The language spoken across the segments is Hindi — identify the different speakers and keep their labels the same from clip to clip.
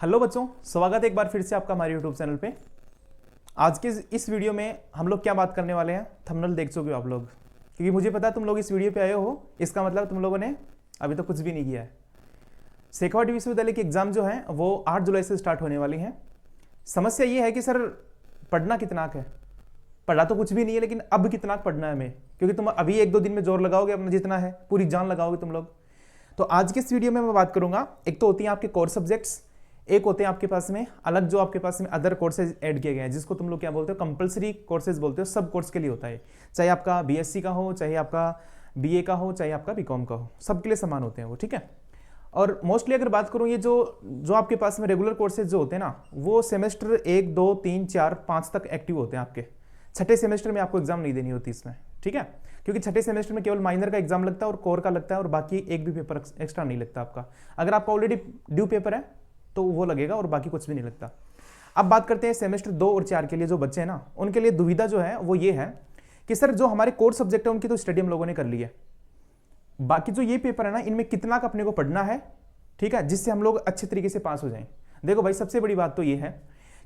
Speaker 1: हेलो बच्चों, स्वागत है एक बार फिर से आपका हमारे यूट्यूब चैनल पे। आज के इस वीडियो में हम लोग क्या बात करने वाले हैं, थंबनेल देख चुके हो आप लोग, क्योंकि मुझे पता है तुम लोग इस वीडियो पे आए हो, इसका मतलब तुम लोगों ने अभी तो कुछ भी नहीं किया है। शेखावाटी विश्वविद्यालय की एग्जाम जो है वो 8 जुलाई से स्टार्ट होने वाली है। समस्या ये है कि सर पढ़ना कितना है, पढ़ा तो कुछ भी नहीं है, लेकिन अब कितना पढ़ना है हमें, क्योंकि तुम अभी 1-2 दिन में जोर लगाओगे, अपना जितना है पूरी जान लगाओगे तुम लोग। तो आज के इस वीडियो में मैं बात करूंगा, एक तो होती है आपके कोर सब्जेक्ट्स, एक होते हैं आपके पास में अलग जो आपके पास में अदर कोर्सेज ऐड किए गए हैं, जिसको तुम लोग क्या बोलते हो, कंपलसरी कोर्सेज बोलते हो। सब कोर्स के लिए होता है, चाहे आपका बीएससी का हो, चाहे आपका बीए का हो, चाहे आपका बीकॉम का हो, सबके लिए समान होते हैं वो, ठीक है। और मोस्टली अगर बात करूँ, ये जो आपके पास में रेगुलर कोर्सेज जो होते हैं ना, वो सेमेस्टर 1, 2, 3, 4, 5 तक एक्टिव होते हैं आपके। छठे सेमेस्टर में आपको एग्जाम नहीं देनी होती इसमें, ठीक है, क्योंकि छठे सेमेस्टर में केवल माइनर का एग्जाम लगता है और कोर का लगता है, और बाकी एक भी पेपर एक्स्ट्रा नहीं लगता आपका। अगर आपका ऑलरेडी ड्यू पेपर है तो वो लगेगा, और बाकी कुछ भी नहीं लगता। अब बात करते हैं सेमेस्टर 2 और 4 के लिए जो बच्चे हैं ना, उनके लिए दुविधा जो है वो ये है कि सर जो हमारे कोर सब्जेक्ट है उनकी तो स्टडी हम लोगों ने कर ली है, बाकी जो ये पेपर है ना, इनमें कितना का अपने को पढ़ना है, ठीक है, जिससे हम लोग अच्छे तरीके से पास हो जाएं। देखो भाई, सबसे बड़ी बात तो ये है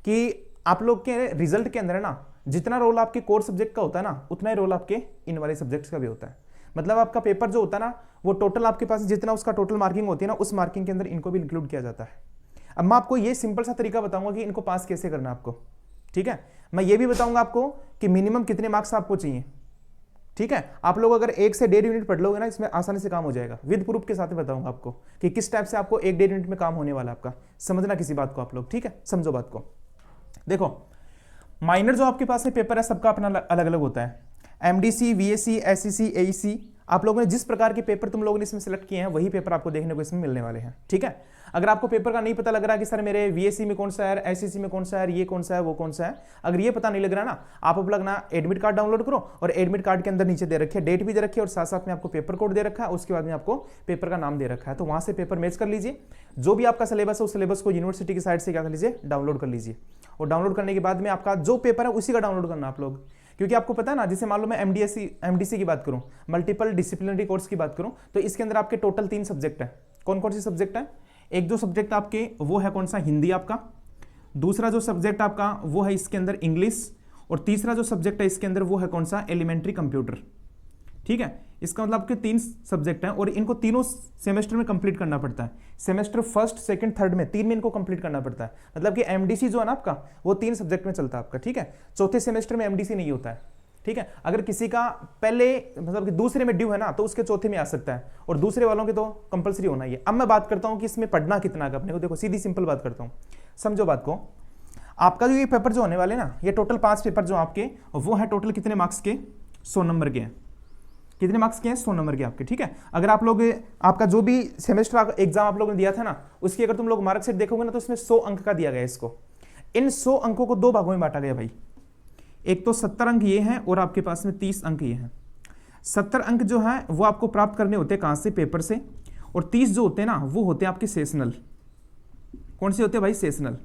Speaker 1: कि आप लोग के रिजल्ट के अंदर है ना, जितना रोल आपके कोर सब्जेक्ट का होता है ना, उतना ही रोल आपके इन वाले सब्जेक्ट्स का भी होता है। मतलब आपका पेपर जो होता है ना, वो टोटल आपके पास जितना उसका टोटल मार्किंग होती है ना, उस मार्किंग के अंदर इनको भी इंक्लूड किया जाता है। अब मैं आपको ये सिंपल सा तरीका बताऊंगा कि इनको पास कैसे करना है आपको, ठीक है। मैं ये भी बताऊंगा आपको कि मिनिमम कितने मार्क्स आपको चाहिए, ठीक है। आप लोग अगर 1 से 1.5 यूनिट पढ़ लोगे ना, इसमें आसानी से काम हो जाएगा। विद प्रूफ के साथ में बताऊंगा आपको कि किस टाइप से आपको 1-1.5 यूनिट में काम होने वाला है आपका। समझना किसी बात को आप लोग, ठीक है, समझो बात को। देखो, माइनर जो आपके पास में पेपर है, सबका अपना अलग अलग होता है। एमडीसी, वीएससी, एससीसी, एईसी, आप लोगों ने जिस प्रकार के पेपर तुम लोगों ने इसमें सेलेक्ट किए हैं, वही पेपर आपको देखने को इसमें मिलने वाले हैं, ठीक है। अगर आपको पेपर का नहीं पता लग रहा है कि सर मेरे वीएससी में कौन सा है, एससीसी में कौन सा है, ये कौन सा है, वो कौन सा है, अगर ये पता नहीं लग रहा ना, आप अपना एडमिट कार्ड डाउनलोड करो, और एडमिट कार्ड के अंदर नीचे दे रखी है डेट भी दे रखी है, और साथ साथ में आपको पेपर कोड दे रखा है, उसके बाद में आपको पेपर का नाम दे रखा है, तो वहां से पेपर मैच कर लीजिए। जो भी आपका सिलेबस है, उस सिलेबस को यूनिवर्सिटी की साइड से क्या कर लीजिए, डाउनलोड कर लीजिए। और डाउनलोड करने के बाद में आपका जो पेपर है उसी का डाउनलोड करना आप लोग, क्योंकि आपको पता है ना, जैसे मान लो मैं एमडीसी की बात करूं, मल्टीपल डिसिप्लिनरी कोर्स की बात करूं, तो इसके अंदर आपके टोटल 3 सब्जेक्ट है। कौन कौन से सब्जेक्ट है? एक जो सब्जेक्ट आपके वो है कौन सा, हिंदी आपका, दूसरा जो सब्जेक्ट आपका वो है इसके अंदर इंग्लिश, और तीसरा जो सब्जेक्ट है इसके अंदर वो है कौन सा, एलिमेंट्री कंप्यूटर, ठीक है। इसका मतलब आपके 3 सब्जेक्ट हैं, और इनको तीनों सेमेस्टर में कंप्लीट करना पड़ता है। सेमेस्टर 1st, 2nd, 3rd में 3 में इनको कंप्लीट करना पड़ता है। मतलब कि एमडीसी जो है ना आपका, वो 3 सब्जेक्ट में चलता है आपका, ठीक है। चौथे सेमेस्टर में एमडीसी नहीं होता है, ठीक है। अगर किसी का पहले मतलब कि दूसरे में ड्यू है ना, तो उसके चौथे में आ सकता है, और दूसरे वालों के तो कंपलसरी होना ही है। अब मैं बात करता हूं कि इसमें पढ़ना कितना है अपने को। देखो, सीधी सिंपल बात करता हूं, समझो बात को। आपका जो ये पेपर जो होने वाले ना, ये टोटल 5 पेपर जो आपके, वो है टोटल कितने मार्क्स के, 100 नंबर के हैं। कितने मार्क्स के हैं, 100 नंबर के आपके, ठीक है। अगर आप लोग आपका जो भी सेमेस्टर एग्जाम आप लोगों ने दिया था ना, उसकी अगर तुम लोग मार्कशीट देखोगे ना, तो इसमें 100 अंक का दिया गया है इसको। इन 100 अंकों को 2 भागों में बांटा गया भाई। एक तो 70 अंक ये हैं, और आपके पास में 30 अंक ये हैं। 70 अंक जो है वो आपको प्राप्त करने होते हैं कहां से, पेपर से, और 30 जो होते हैं ना, वो होते हैं आपके सेशनल। कौन से होते हैं भाई, सेशनल।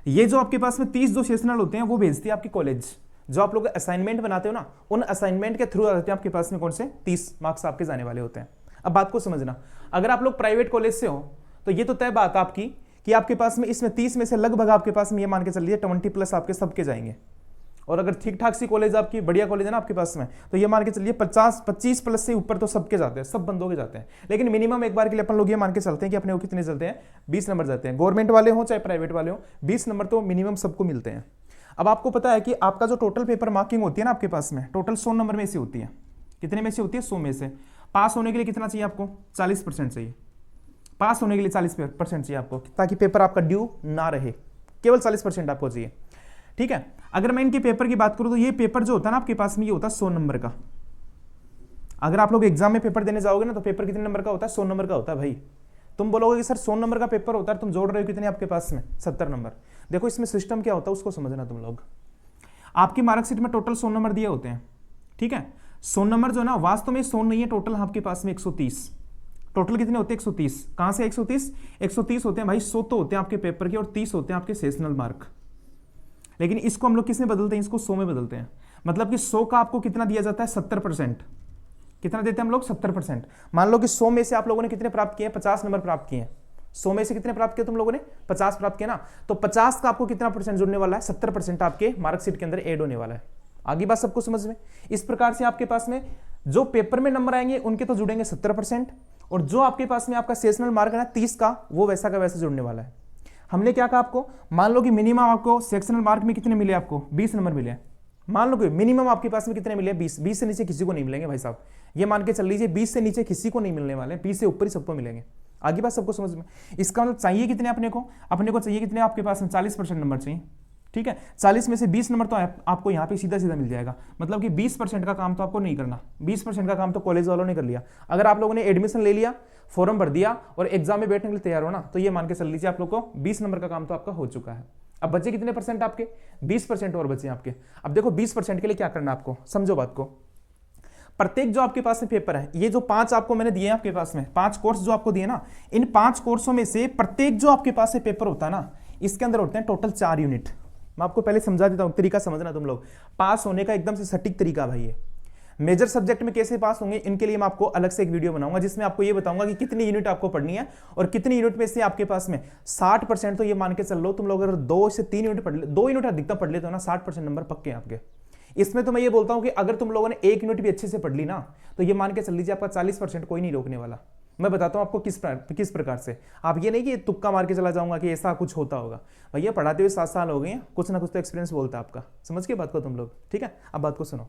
Speaker 1: ये जो आपके पास में 30 जो सेशनल होते हैं, वो भेजती है आपकी कॉलेज। जो आप लोग असाइनमेंट बनाते हो ना, उन असाइनमेंट के थ्रू आते हैं आपके पास में कौन से, 30 मार्क्स आपके जाने वाले होते हैं। अब बात को समझना, अगर आप लोग प्राइवेट कॉलेज से हो, तो ये तो तय बात आपकी कि आपके पास में इसमें 30 में से लगभग आपके पास में ये मान के चलिए 20+ आपके सबके जाएंगे। और अगर ठीक ठाक सी कॉलेज आपकी, बढ़िया कॉलेज है ना आपके पास में, तो ये मान के चलिए 25+ से ऊपर तो सबके जाते हैं, सब बंदों के जाते हैं। लेकिन मिनिमम एक बार के लिए अपन लोग ये मान के चलते हैं कि अपने को कितने चलते हैं, 20 नंबर जाते हैं। गवर्नमेंट वाले हो चाहे प्राइवेट वाले हो, 20 नंबर तो मिनिमम सबको मिलते हैं। अब आपको पता है कि आपका जो टोटल पेपर मार्किंग होती है ना आपके पास में, टोटल 100 नंबर में से होती है। कितने में से होती है, 100 में से। पास होने के लिए कितना चाहिए आपको, 40% चाहिए। पास होने के लिए 40% चाहिए आपको, ताकि पेपर आपका ड्यू ना रहे, केवल 40% आपको चाहिए, ठीक है। अगर मैं इनके पेपर की बात करूं, तो ये पेपर जो होता है ना आपके पास में, ये होता है 100 नंबर का। अगर आप लोग एग्जाम में पेपर देने जाओगे ना, तो पेपर कितने नंबर का होता है, 100 नंबर का होता है भाई। तुम बोलोगे कि सर 100 नंबर का पेपर होता है, तुम जोड़ रहे हो कितने आपके पास में, 70 नंबर। देखो, इसमें सिस्टम क्या होता है उसको समझना तुम लोग। आपकी मार्कशीट में टोटल 100 नंबर दिए होते हैं, ठीक है। 100 नंबर जो है ना, वास्तव में 100 नहीं है, टोटल आपके पास में 130। टोटल कितने होते हैं, 130। कहां से 130? 130 होते हैं भाई, 100 तो होते हैं आपके पेपर के, और 30 होते हैं आपके सेशनल मार्क। लेकिन इसको हम लोग किस में बदलते हैं, इसको 100 में बदलते हैं। मतलब कि 100 का आपको कितना दिया जाता है, 70%। कितना देते हैं हम लोग, 70%। मान लो कि 100 में से आप लोगों ने कितने प्राप्त किए हैं, 50 नंबर प्राप्त किए हैं, 100 में से कितने प्राप्त किए तुम लोगों ने? 50 प्राप्त किए ना। तो 50 का आपको कितना परसेंट जुड़ने वाला है? 70% आपके मार्कशीट के अंदर ऐड होने वाला है। आगे बात सबको समझ में? इस प्रकार से आपके पास में जो पेपर में नंबर आएंगे उनके तो जुड़ेंगे 70%, और जो आपके पास में आपका सेशनल मार्क है ना 30 का, वो वैसा का वैसा जुड़ने वाला है। हमने क्या कहा आपको? मान लो कि मिनिमम आपको सेक्शनल मार्क में कितने मिले? आपको 20 नंबर मिले। मान लो कि मिनिमम आपके पास में कितने मिले? 20। 20 से नीचे किसी को नहीं मिलेंगे भाई साहब, ये मान के चल लीजिए 20 से नीचे किसी को नहीं मिलने वाले, 20 से ऊपर ही सबको मिलेंगे। आगे बात सबको समझ में? इसका मतलब चाहिए कितने अपने को चाहिए कितने? आपके पास में 40% नंबर चाहिए, ठीक है। 40 में से 20 नंबर तो आपको यहाँ पे सीधा सीधा मिल जाएगा। मतलब कि 20% का काम तो आपको नहीं करना, 20% का काम तो कॉलेज वालों ने कर लिया। अगर आप लोगों ने एडमिशन ले लिया, फॉर्म भर दिया और एग्जाम में बैठने के लिए तैयार हो ना, तो ये मान के चल लीजिए आप लोग को 20 नंबर का काम तो आपका हो चुका है। अब बचे कितने परसेंट आपके? 20% और बचे आपके। अब देखो 20% के लिए क्या करना है आपको, समझो बात को। प्रत्येक जो आपके पास में पेपर है, ये जो 5 आपको मैंने दिए हैं आपके पास में, 5 कोर्स जो आपको दिए ना, इन 5 कोर्सों में से प्रत्येक जो आपके पास में पेपर होता है ना, इसके अंदर होते हैं टोटल 4 यूनिट। मैं आपको पहले समझा देता हूं, तरीका समझना तुम लोग। पास होने का एकदम से सटीक तरीका भाई है। मेजर सब्जेक्ट में कैसे पास होंगे, इनके लिए मैं आपको अलग से एक वीडियो बनाऊंगा, जिसमें आपको ये बताऊंगा कि कितनी यूनिट आपको पढ़नी है और कितनी यूनिट में से आपके पास में 60%, तो ये मान के चल लो तुम लोग अगर 2 से 3 यूनिट पढ़ ले, 2 यूनिट अधिकतम पढ़ लेते हो ना, 60% नंबर पक्के हैं आपके। इसमें तो मैं ये बोलता हूं कि अगर तुम लोगों ने 1 यूनिट भी अच्छे से पढ़ ली ना, तो ये मान के चल लीजिए आपका 40% कोई नहीं रोकने वाला। मैं बताता हूं आपको किस प्रकार से। आप ये नहीं कि तुक्का मार के चला जाऊंगा कि ऐसा कुछ होता होगा। भैया पढ़ाते हुए 7 साल हो गए हैं, कुछ ना कुछ तो एक्सपीरियंस बोलता है आपका। समझ के बात को तुम लोग, ठीक है। अब बात को सुनो।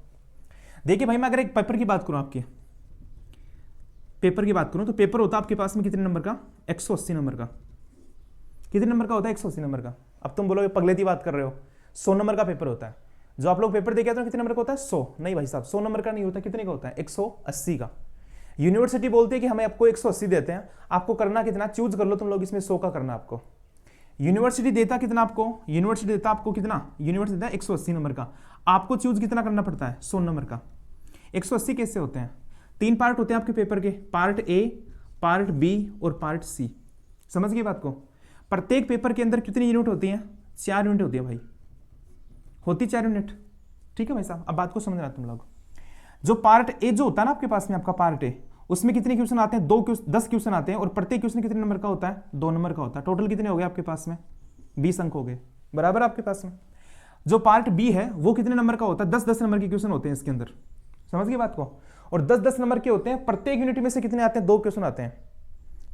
Speaker 1: देखिए भाई, मैं अगर एक पेपर की बात करूं, आपके पेपर की बात करूं, तो पेपर होता है आपके पास में कितने नंबर का? 180 नंबर का। कितने नंबर का होता है? 180 नंबर का। अब तुम बोलोगे पगलेती बात कर रहे हो, 100 नंबर का पेपर होता है। जो आप लोग पेपर देके आते हो कितने नंबर का होता है? 100। नहीं भाई साहब, 100 नंबर का नहीं होता। कितने का होता है? 180 का। यूनिवर्सिटी बोलती है कि हमें आपको 180 देते हैं, आपको करना कितना? चूज कर लो तुम लोग, इसमें 100 का करना आपको। यूनिवर्सिटी देता कितना आपको? यूनिवर्सिटी देता आपको कितना? यूनिवर्सिटी देता 180 नंबर का। आपको चूज कितना करना पड़ता है? 100 नंबर का। 180 कैसे होते हैं? 3 पार्ट होते हैं आपके पेपर के, पार्ट ए, पार्ट बी और पार्ट सी। समझ गए बात को? प्रत्येक पेपर के अंदर कितनी यूनिट होती है? 4 यूनिट होती है भाई, होती 4 यूनिट, ठीक है भाई साहब। अब बात को समझना तुम लोग। जो पार्ट ए जो होता है ना आपके पास में, आपका पार्ट ए, उसमें कितने क्वेश्चन आते हैं? 10 क्वेश्चन आते हैं, और प्रत्येक क्वेश्चन कितने नंबर का होता है? 2 नंबर का होता है। टोटल कितने हो गए आपके पास में? 20 अंक हो गए, बराबर आपके पास में। जो पार्ट बी है वो कितने नंबर का होता है? 10-10 नंबर के क्वेश्चन होते हैं इसके अंदर। समझ गए बात को? और 10-10 नंबर के होते हैं। प्रत्येक यूनिट में से कितने आते हैं? 2 क्वेश्चन आते हैं।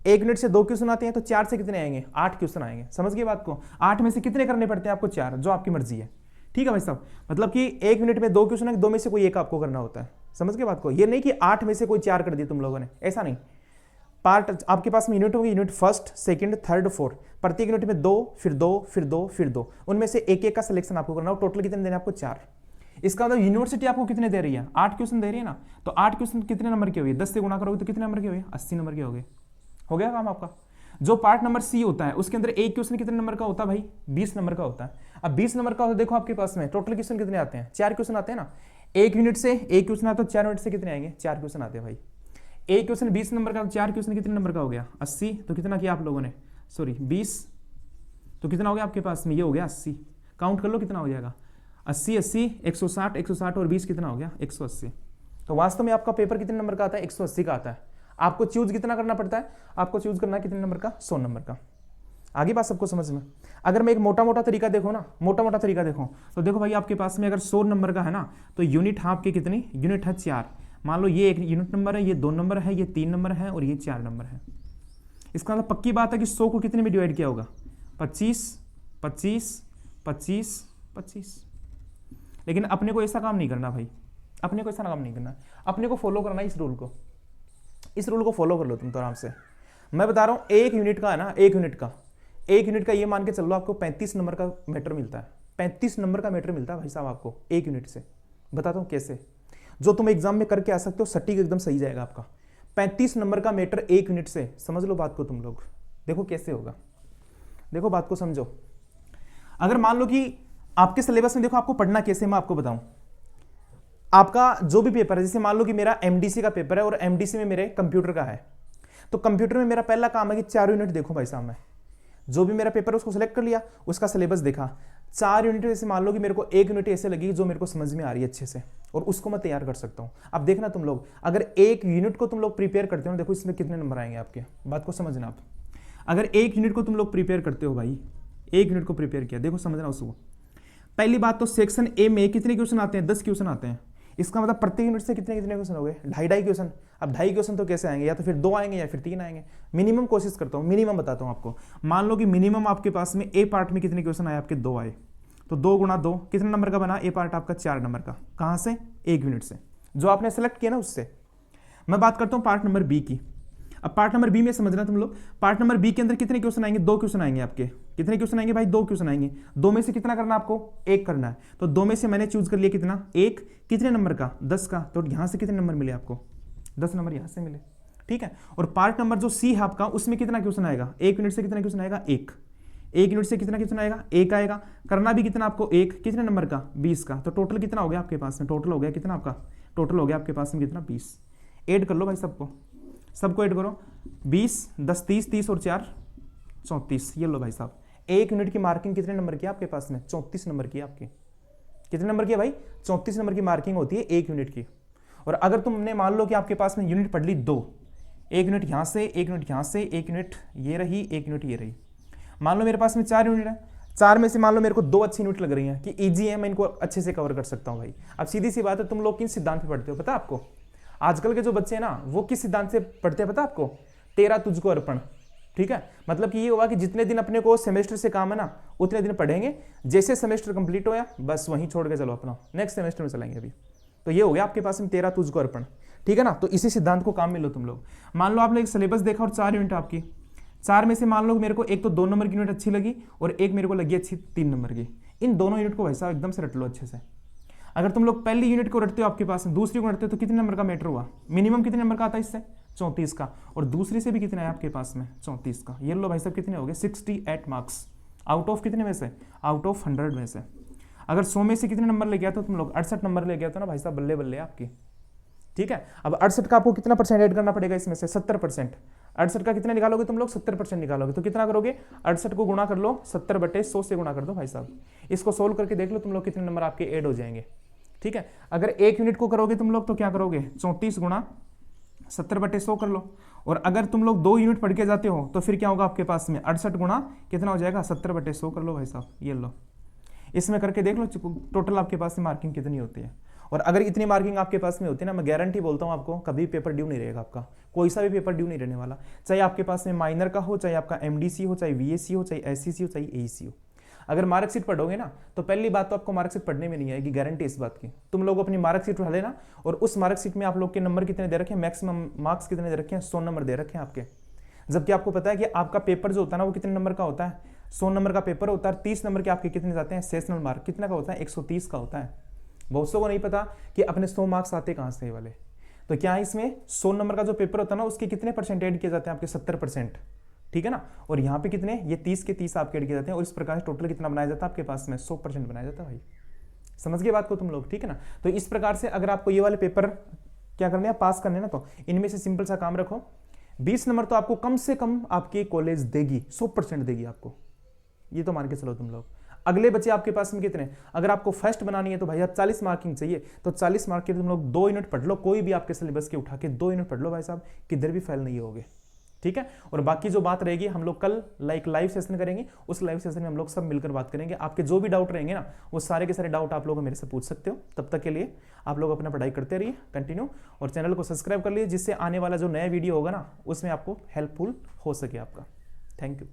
Speaker 1: 1 यूनिट से 2 क्वेश्चन आते हैं, तो 4 से कितने आएंगे? 8 क्वेश्चन आएंगे। समझ गए बात को? 8 में से कितने करने पड़ते हैं आपको? 4, जो आपकी मर्जी है, ठीक है भाई साहब। मतलब कि 1 यूनिट में 2 क्वेश्चन है, 2 में से कोई एक आपको करना होता है। समझ गए बात को? ये नहीं कि 8 में से कोई 4 कर दिए तुम लोगों ने, ऐसा नहीं। पार्ट आपके पास में यूनिट होंगे, unit first, second, third, fourth. प्रत्येक यूनिट में 2, फिर 2, फिर 2, फिर 2, उनमें से एक का सिलेक्शन आपको करना हो। टोटल कितने देने आपको? 4। इसका मतलब यूनिवर्सिटी आपको कितने दे रही है? 8 क्वेश्चन दे रही है ना, तो 8 क्वेश्चन कितने नंबर के हुए? 10 से गुणा करोगे तो कितने नंबर के हुए? 80 नंबर के हो गए। हो गया काम आपका। जो पार्ट नंबर सी होता है, उसके अंदर एक क्वेश्चन कितने नंबर का होता है भाई? 20 नंबर का होता है। अब 20 नंबर का होता है, देखो आपके पास में टोटल क्वेश्चन कितने आते हैं? 4 क्वेश्चन आते हैं ना। 1 यूनिट से 1 क्वेश्चन आता है, तो 4 यूनिट से कितने आएंगे? 4 क्वेश्चन आते हैं भाई। एक क्वेश्चन 20 नंबर का, 4 क्वेश्चन कितने नंबर का हो गया? 80। तो कितना किया आप लोगों ने? सॉरी 20, तो कितना हो गया आपके पास में? ये हो गया 80। काउंट कर लो कितना हो जाएगा? 80, 80, 160, 160 और 20 कितना हो गया? 180। तो वास्तव में आपका पेपर कितने नंबर का आता है? 180 का आता है। आपको चूज कितना करना पड़ता है? आपको चूज करना है कितने नंबर का? 100 नंबर का। आगे बात सबको समझ में? अगर मैं एक मोटा मोटा तरीका देखो ना, मोटा मोटा तरीका देखो, तो देखो भाई आपके पास में अगर 100 नंबर का है ना, तो यूनिट है आपके कितनी? यूनिट है 4। मान लो ये 1 यूनिट नंबर है, ये 2 नंबर है, ये 3 नंबर है और ये 4 नंबर है। इसका मतलब पक्की बात है कि 100 को कितने में डिवाइड किया होगा? 25, 25, 25, 25। लेकिन अपने को ऐसा काम नहीं करना भाई, अपने को ऐसा काम नहीं करना। अपने को फॉलो करना है इस रूल को। इस रूल को फॉलो कर लो तुम तो आराम से। मैं बता रहा हूं 1 यूनिट का है ना, 1 यूनिट का ये मान के चल लो आपको 35 नंबर का मैटर मिलता है। 35 नंबर का मैटर मिलता है भाई साहब आपको 1 यूनिट से। बताता हूं कैसे, जो तुम एग्जाम में करके आ सकते हो, सटीक एकदम सही जाएगा आपका। 35 नंबर का मैटर 1 यूनिट से। समझ लो बात को तुम लोग, देखो कैसे होगा, देखो बात को समझो। अगर मान लो कि आपके सिलेबस में देखो आपको पढ़ना कैसे, मैं आपको बताऊं। आपका जो भी पेपर है, जैसे मान लो कि मेरा एमडीसी का पेपर है और एमडीसी में मेरे कंप्यूटर का है, तो कंप्यूटर में मेरा पहला काम है कि 4 यूनिट देखो भाई साहब। मैं जो भी मेरा पेपर है उसको सिलेक्ट कर लिया, उसका सिलेबस देखा, 4 यूनिट जैसे मान लो कि मेरे को 1 यूनिट ऐसे लगी जो मेरे को समझ में आ रही है अच्छे से, और उसको मैं तैयार कर सकता हूं। अब देखना तुम लोग, अगर 1 यूनिट को तुम लोग प्रिपेयर करते हो, देखो इसमें कितने नंबर आएंगे आपके, बात को समझना आप। अगर 1 यूनिट को तुम लोग प्रिपेयर करते हो भाई, 1 यूनिट को प्रिपेयर किया, देखो समझना उसको। पहली बात तो सेक्शन ए में कितने क्वेश्चन आते हैं? 10 क्वेश्चन आते हैं। इसका मतलब प्रत्येक यूनिट से कितने कितने क्वेश्चन हो गए? 2.5 क्वेश्चन। अब 2.5 क्वेश्चन तो कैसे आएंगे? या तो फिर 2 आएंगे या फिर 3 आएंगे। मिनिमम कोशिश करता हूँ, मिनिमम बताता हूँ आपको। मान लो कि मिनिमम आपके पास में ए पार्ट में कितने क्वेश्चन आए? आपके 2 आए, तो 2 गुणा 2 कितने नंबर का बना? ए पार्ट आपका 4 नंबर का। कहाँ से? 1 यूनिट से, जो आपने सेलेक्ट किया ना उससे। मैं बात करता हूँ पार्ट नंबर बी की। अब पार्ट नंबर बी में समझना तुम लोग, पार्ट नंबर बी के अंदर कितने क्वेश्चन आएंगे? 2 क्वेश्चन आएंगे आपके। कितने क्वेश्चन आएंगे भाई? 2 क्वेश्चन आएंगे। 2 में से कितना करना आपको? 1 करना है। तो 2 में से मैंने चूज कर लिया कितना? 1। कितने नंबर का? 10 का। तो यहां से कितने नंबर मिले आपको? 10 नंबर यहां से मिले, ठीक है। और पार्ट नंबर जो सी है आपका, उसमें कितना क्वेश्चन आएगा? 1 यूनिट से कितना क्वेश्चन आएगा? 1। 1 यूनिट से कितना क्वेश्चन आएगा? 1 आएगा। करना भी कितना आपको? 1। कितने नंबर का? 20 का। तो टोटल कितना हो गया आपके पास में? टोटल हो गया कितना आपका? टोटल हो गया आपके पास में कितना? 20। ऐड कर लो भाई सबको ऐड करो। 20 10 30, 30 और 4 34। ये लो भाई साहब, 1 यूनिट की मार्किंग कितने नंबर की है आपके पास में? 34 नंबर की है आपकी। कितने नंबर की है भाई? 34 नंबर की मार्किंग होती है 1 यूनिट की। और अगर तुमने मान लो कि आपके पास में यूनिट पढ़ ली 2, 1 यूनिट यहां से, 1 यूनिट यहां से, 1 यूनिट ये रही, 1 यूनिट ये रही। मान लो मेरे पास में 4 यूनिट है, 4 में से मान लो मेरे को 2 अच्छी यूनिट लग रही हैं कि इजी है, मैं इनको अच्छे से कवर कर सकता हूं भाई। अब सीधी सी बात है, तुम लोग किन सिद्धांत पे पढ़ते हो पता है आपको? आजकल के जो बच्चे हैं ना, वो किस सिद्धांत से पढ़ते हैं पता है आपको? तेरा तुझको अर्पण, ठीक है। मतलब कि ये हुआ कि जितने दिन अपने को सेमेस्टर से काम है ना, उतने दिन पढ़ेंगे। जैसे सेमेस्टर कंप्लीट होया बस वहीं छोड़ के चलो अपना, नेक्स्ट सेमेस्टर में चलेंगे अभी। तो ये हो गया आपके पास में तेरा तुझको अर्पण, ठीक है ना। तो इसी सिद्धांत को काम में लो तुम लोग। मान लो आपने एक सिलेबस देखा और 4 यूनिट आपकी, 4 में से मान लो मेरे को एक तो 2 नंबर की यूनिट अच्छी लगी और एक मेरे को लगी अच्छी 3 नंबर की। इन दोनों यूनिट को वैसा एकदम से रट लो अच्छे से। अगर तुम लोग पहली यूनिट को रटते हो आपके पास में, दूसरी को रटते हो तो कितने नंबर का मैटर हुआ? मिनिमम कितने नंबर का आता है इससे? 34 का। और दूसरी से भी कितना है आपके पास में? 34 का। ये लो भाई साहब कितने हो गए? 68 मार्क्स। आउट ऑफ कितने में से? आउट ऑफ 100 में से। अगर 100 में से कितने नंबर ले गया तो तुम लोग? 68 नंबर ले गया तो ना भाई साहब, बल्ले बल्ले आपकी, ठीक है। अब 68 का आपको कितना परसेंट ऐड करना पड़ेगा इसमें से? 70%। 68 का कितना निकालोगे तुम लोग? 70% निकालोगे। तो कितना करोगे? 68 को गुणा कर लो 70/100 से गुणा कर दो भाई साहब। इसको सोल्व करके देख लो तुम लोग कितने नंबर आपके ऐड हो जाएंगे, ठीक है। अगर 1 यूनिट को करोगे तुम लोग तो क्या करोगे? 34 गुणा 70/100 कर लो। और अगर तुम लोग 2 यूनिट पढ़ के जाते हो तो फिर क्या होगा आपके पास में? 68 गुणा कितना हो जाएगा? 70/100 कर लो भाई साहब। ये लो, इसमें करके देख लो टोटल आपके पास में मार्किंग कितनी होती है। और अगर इतनी मार्किंग आपके पास में होती है ना, मैं गारंटी बोलता हूँ आपको, कभी पेपर ड्यू नहीं रहेगा आपका। कोई सा भी पेपर ड्यू नहीं रहने वाला, चाहे आपके पास में माइनर का हो, चाहे आपका एमडीसी हो, चाहे वीएससी हो, चाहे एससीसी हो, चाहे एईसी हो। अगर मार्कशीट पढ़ोगे ना तो पहली बात तो आपको मार्कशीट पढ़ने में नहीं आएगी, गारंटी इस बात की। तुम लोग अपनी मार्कशीट उठा लेना और उस मार्कशीट में आप लोग के नंबर कितने दे रखे हैं? मैक्सिमम मार्क्स कितने दे रखे हैं? 100 नंबर दे रखे हैं आपके। जबकि आपको पता है कि आपका पेपर जो होता है ना, वो कितने नंबर का होता है? 100 नंबर का पेपर होता है। 30 नंबर के आपके कितने जाते हैं? सेशनल मार्क कितना का होता है? 130 का होता है। बहुत सौ को नहीं पता कि अपने 100 मार्क्स आते कहाँ से वाले। तो क्या इसमें 100 नंबर का जो पेपर होता है ना, उसके कितने परसेंट ऐड किए जाते हैं? आपके 70%, ठीक है ना। और यहाँ पे कितने? ये 30 के 30 आपके ऐड किए जाते हैं। और इस प्रकार टोटल कितना बनाया जाता है आपके पास में? 100% बनाया जाता है भाई। समझ गए बात को तुम लोग, ठीक है ना। तो इस प्रकार से अगर आपको ये वाले पेपर क्या करने हैं? पास करने ना, तो इनमें से सिंपल सा काम रखो, 20 नंबर तो आपको कम से कम आपकी कॉलेज देगी, 100% देगी आपको, ये तो मान के चलो तुम लोग। अगले बच्चे आपके पास में कितने? अगर आपको फर्स्ट बनानी है तो भाई आप 40 मार्किंग चाहिए, तो 40 मार्क के तुम लोग 2 यूनिट पढ़ लो, कोई भी आपके सिलेबस के उठा के 2 यूनिट पढ़ लो भाई साहब, किधर भी फेल नहीं होगे, ठीक है। और बाकी जो बात रहेगी हम लोग कल लाइव सेशन करेंगे, उस लाइव सेशन में हम लोग सब मिलकर बात करेंगे। आपके जो भी डाउट रहेंगे ना, वो सारे के सारे डाउट आप लोग मेरे से पूछ सकते हो। तब तक के लिए आप लोग अपना पढ़ाई करते रहिए कंटिन्यू, और चैनल को सब्सक्राइब कर लीजिए, जिससे आने वाला जो नया वीडियो होगा ना, उसमें आपको हेल्पफुल हो सके आपका। Thank you.